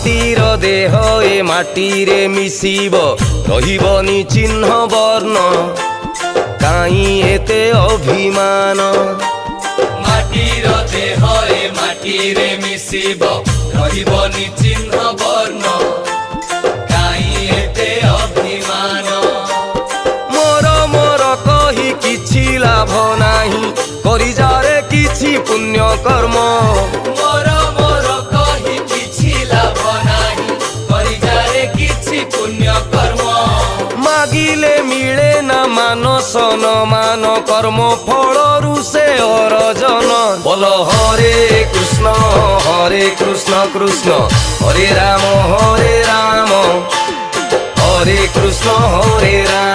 মাটির দেহ এ মাটিরে মিশিব রহিবনি চিহ্ন বর্ণ কাই এতে অভিমান মাটির দেহ এ মাটিরে মিশিব রহিবনি চিহ্ন বর্ণ কাই এতে অভিমান মোর মোর কহি কিছু লাভ ନାହିଁ করি যারে কিছু পুণ্য কর্ম মোর মোর কহি কিছু লাভ ନାହିଁ করি যারে কিছু পুণ্য কর্ম মাগিলে মিলে না মানস মান কর্ম ফলরু সে অরজন বল হরে কৃষ্ণ কৃষ্ণ হরে রাম হরে কৃষ্ণ হরে রাম